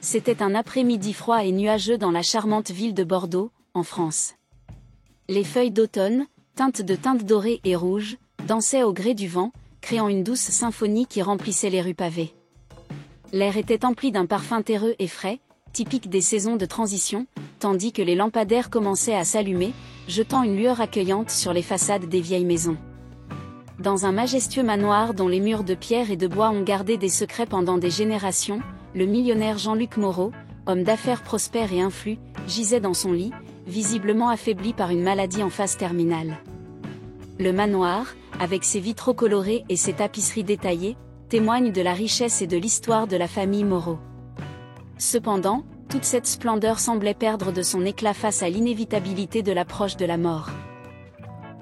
C'était un après-midi froid et nuageux dans la charmante ville de Bordeaux, en France. Les feuilles d'automne, teintes de teintes dorées et rouges, dansaient au gré du vent, créant une douce symphonie qui remplissait les rues pavées. L'air était empli d'un parfum terreux et frais, typique des saisons de transition, tandis que les lampadaires commençaient à s'allumer, jetant une lueur accueillante sur les façades des vieilles maisons. Dans un majestueux manoir dont les murs de pierre et de bois ont gardé des secrets pendant des générations, le millionnaire Jean-Luc Moreau, homme d'affaires prospère et influent, gisait dans son lit, visiblement affaibli par une maladie en phase terminale. Le manoir, avec ses vitraux colorés et ses tapisseries détaillées, témoigne de la richesse et de l'histoire de la famille Moreau. Cependant, toute cette splendeur semblait perdre de son éclat face à l'inévitabilité de l'approche de la mort.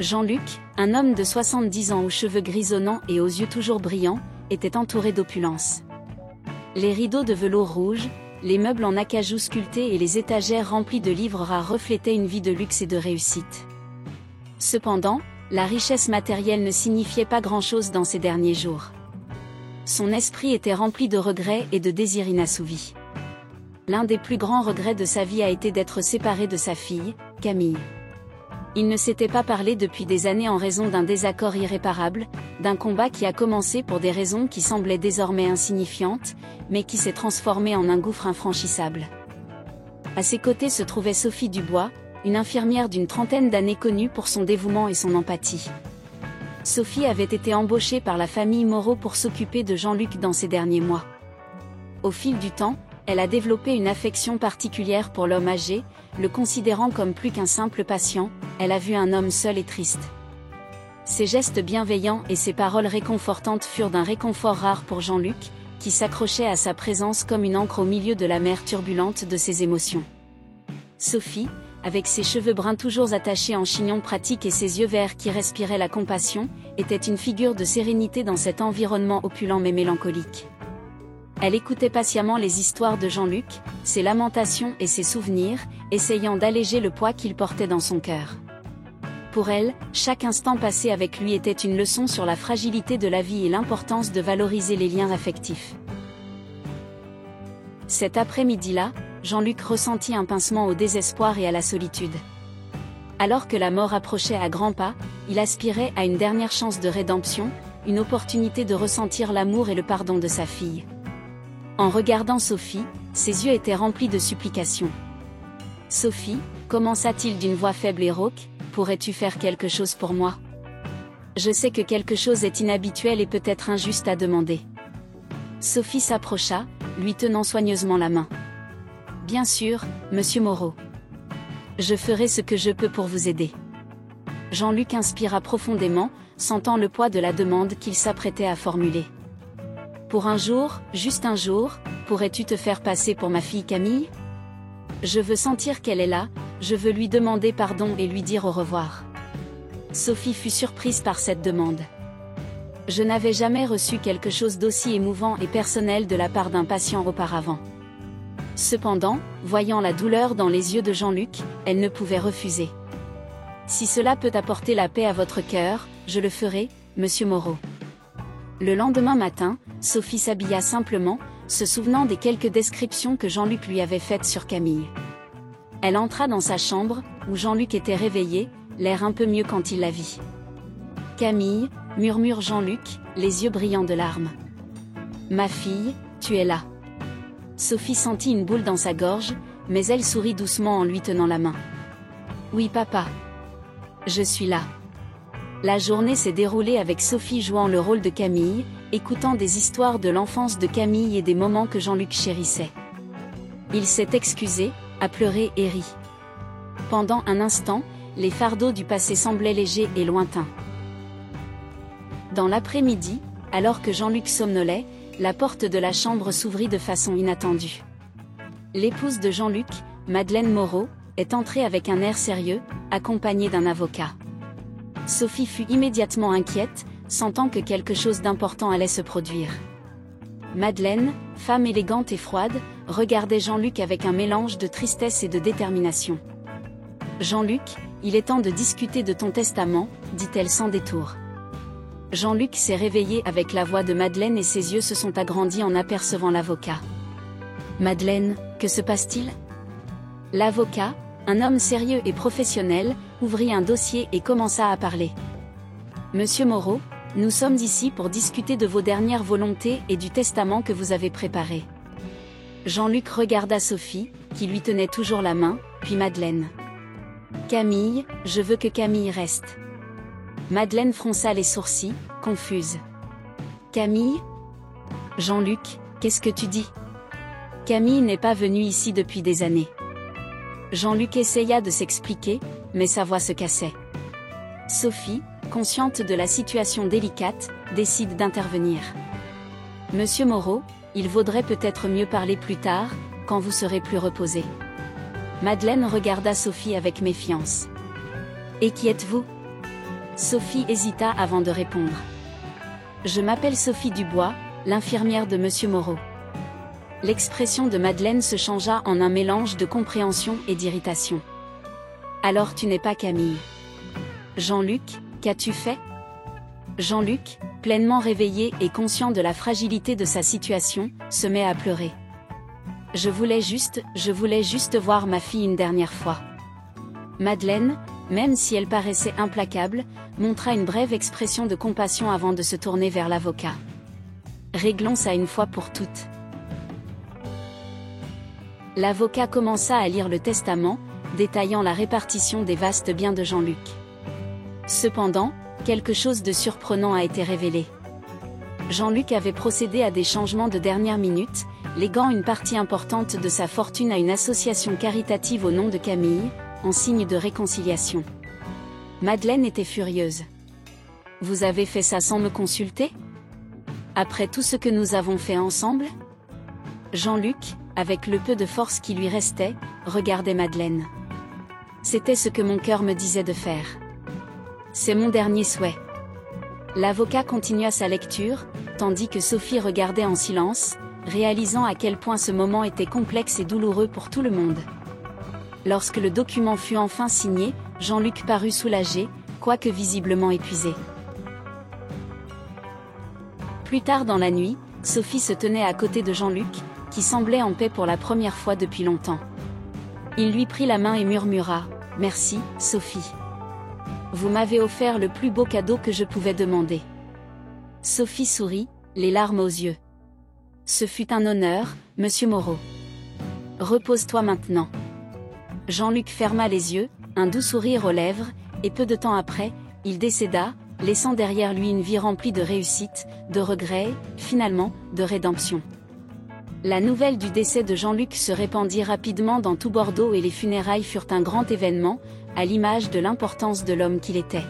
Jean-Luc, un homme de 70 ans aux cheveux grisonnants et aux yeux toujours brillants, était entouré d'opulence. Les rideaux de velours rouge, les meubles en acajou sculptés et les étagères remplies de livres rares reflétaient une vie de luxe et de réussite. Cependant, la richesse matérielle ne signifiait pas grand-chose dans ces derniers jours. Son esprit était rempli de regrets et de désirs inassouvis. L'un des plus grands regrets de sa vie a été d'être séparé de sa fille, Camille. Il ne s'était pas parlé depuis des années en raison d'un désaccord irréparable, d'un combat qui a commencé pour des raisons qui semblaient désormais insignifiantes, mais qui s'est transformé en un gouffre infranchissable. À ses côtés se trouvait Sophie Dubois, une infirmière d'une trentaine d'années connue pour son dévouement et son empathie. Sophie avait été embauchée par la famille Moreau pour s'occuper de Jean-Luc dans ces derniers mois. Au fil du temps, elle a développé une affection particulière pour l'homme âgé, le considérant comme plus qu'un simple patient, elle a vu un homme seul et triste. Ses gestes bienveillants et ses paroles réconfortantes furent d'un réconfort rare pour Jean-Luc, qui s'accrochait à sa présence comme une ancre au milieu de la mer turbulente de ses émotions. Sophie, avec ses cheveux bruns toujours attachés en chignon pratique et ses yeux verts qui respiraient la compassion, était une figure de sérénité dans cet environnement opulent mais mélancolique. Elle écoutait patiemment les histoires de Jean-Luc, ses lamentations et ses souvenirs, essayant d'alléger le poids qu'il portait dans son cœur. Pour elle, chaque instant passé avec lui était une leçon sur la fragilité de la vie et l'importance de valoriser les liens affectifs. Cet après-midi-là, Jean-Luc ressentit un pincement au désespoir et à la solitude. Alors que la mort approchait à grands pas, il aspirait à une dernière chance de rédemption, une opportunité de ressentir l'amour et le pardon de sa fille. En regardant Sophie, ses yeux étaient remplis de supplications. « Sophie, » commença-t-il d'une voix faible et rauque, « pourrais-tu faire quelque chose pour moi ? Je sais que quelque chose est inhabituel et peut-être injuste à demander. » Sophie s'approcha, lui tenant soigneusement la main. « Bien sûr, monsieur Moreau. Je ferai ce que je peux pour vous aider. » Jean-Luc inspira profondément, sentant le poids de la demande qu'il s'apprêtait à formuler. Pour un jour, juste un jour, pourrais-tu te faire passer pour ma fille Camille ? Je veux sentir qu'elle est là, je veux lui demander pardon et lui dire au revoir. Sophie fut surprise par cette demande. Je n'avais jamais reçu quelque chose d'aussi émouvant et personnel de la part d'un patient auparavant. Cependant, voyant la douleur dans les yeux de Jean-Luc, elle ne pouvait refuser. Si cela peut apporter la paix à votre cœur, je le ferai, monsieur Moreau. Le lendemain matin, Sophie s'habilla simplement, se souvenant des quelques descriptions que Jean-Luc lui avait faites sur Camille. Elle entra dans sa chambre, où Jean-Luc était réveillé, l'air un peu mieux quand il la vit. « Camille » murmure Jean-Luc, les yeux brillants de larmes. « Ma fille, tu es là. » Sophie sentit une boule dans sa gorge, mais elle sourit doucement en lui tenant la main. « Oui papa. Je suis là. » La journée s'est déroulée avec Sophie jouant le rôle de Camille, écoutant des histoires de l'enfance de Camille et des moments que Jean-Luc chérissait. Il s'est excusé, a pleuré et ri. Pendant un instant, les fardeaux du passé semblaient légers et lointains. Dans l'après-midi, alors que Jean-Luc somnolait, la porte de la chambre s'ouvrit de façon inattendue. L'épouse de Jean-Luc, Madeleine Moreau, est entrée avec un air sérieux, accompagnée d'un avocat. Sophie fut immédiatement inquiète, sentant que quelque chose d'important allait se produire. Madeleine, femme élégante et froide, regardait Jean-Luc avec un mélange de tristesse et de détermination. « Jean-Luc, il est temps de discuter de ton testament, » dit-elle sans détour. Jean-Luc s'est réveillé avec la voix de Madeleine et ses yeux se sont agrandis en apercevant l'avocat. « Madeleine, que se passe-t-il? L'avocat, un homme sérieux et professionnel, ouvrit un dossier et commença à parler. Monsieur Moreau, nous sommes ici pour discuter de vos dernières volontés et du testament que vous avez préparé. Jean-Luc regarda Sophie, qui lui tenait toujours la main, puis Madeleine. Camille, je veux que Camille reste. Madeleine fronça les sourcils, confuse. Camille? Jean-Luc, qu'est-ce que tu dis? Camille n'est pas venue ici depuis des années. Jean-Luc essaya de s'expliquer, mais sa voix se cassait. Sophie, consciente de la situation délicate, décide d'intervenir. Monsieur Moreau, il vaudrait peut-être mieux parler plus tard, quand vous serez plus reposé. Madeleine regarda Sophie avec méfiance. Et qui êtes-vous? Sophie hésita avant de répondre. Je m'appelle Sophie Dubois, l'infirmière de Monsieur Moreau. L'expression de Madeleine se changea en un mélange de compréhension et d'irritation. Alors tu n'es pas Camille. Jean-Luc, qu'as-tu fait? Jean-Luc, pleinement réveillé et conscient de la fragilité de sa situation, se met à pleurer. Je voulais juste voir ma fille une dernière fois. Madeleine, même si elle paraissait implacable, montra une brève expression de compassion avant de se tourner vers l'avocat. Réglons ça une fois pour toutes. L'avocat commença à lire le testament, détaillant la répartition des vastes biens de Jean-Luc. Cependant, quelque chose de surprenant a été révélé. Jean-Luc avait procédé à des changements de dernière minute, léguant une partie importante de sa fortune à une association caritative au nom de Camille, en signe de réconciliation. Madeleine était furieuse. Vous avez fait ça sans me consulter? Après tout ce que nous avons fait ensemble? Jean-Luc, avec le peu de force qui lui restait, regardait Madeleine. C'était ce que mon cœur me disait de faire. C'est mon dernier souhait. L'avocat continua sa lecture, tandis que Sophie regardait en silence, réalisant à quel point ce moment était complexe et douloureux pour tout le monde. Lorsque le document fut enfin signé, Jean-Luc parut soulagé, quoique visiblement épuisé. Plus tard dans la nuit, Sophie se tenait à côté de Jean-Luc, qui semblait en paix pour la première fois depuis longtemps. Il lui prit la main et murmura « Merci, Sophie. Vous m'avez offert le plus beau cadeau que je pouvais demander. » Sophie sourit, les larmes aux yeux. « Ce fut un honneur, Monsieur Moreau. Repose-toi maintenant. » Jean-Luc ferma les yeux, un doux sourire aux lèvres, et peu de temps après, il décéda, laissant derrière lui une vie remplie de réussite, de regrets, finalement, de rédemption. La nouvelle du décès de Jean-Luc se répandit rapidement dans tout Bordeaux et les funérailles furent un grand événement, à l'image de l'importance de l'homme qu'il était.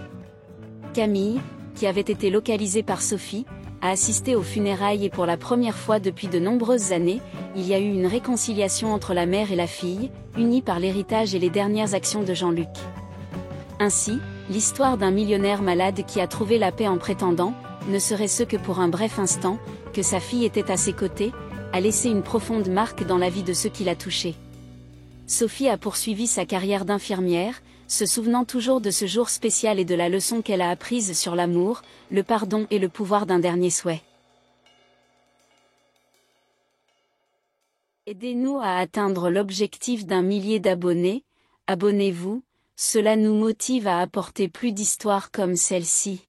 Camille, qui avait été localisée par Sophie, a assisté aux funérailles et pour la première fois depuis de nombreuses années, il y a eu une réconciliation entre la mère et la fille, unies par l'héritage et les dernières actions de Jean-Luc. Ainsi, l'histoire d'un millionnaire malade qui a trouvé la paix en prétendant, ne serait-ce que pour un bref instant, que sa fille était à ses côtés, a laissé une profonde marque dans la vie de ceux qui l'a touchée. Sophie a poursuivi sa carrière d'infirmière, se souvenant toujours de ce jour spécial et de la leçon qu'elle a apprise sur l'amour, le pardon et le pouvoir d'un dernier souhait. Aidez-nous à atteindre l'objectif d'1 millier d'abonnés, abonnez-vous, cela nous motive à apporter plus d'histoires comme celle-ci.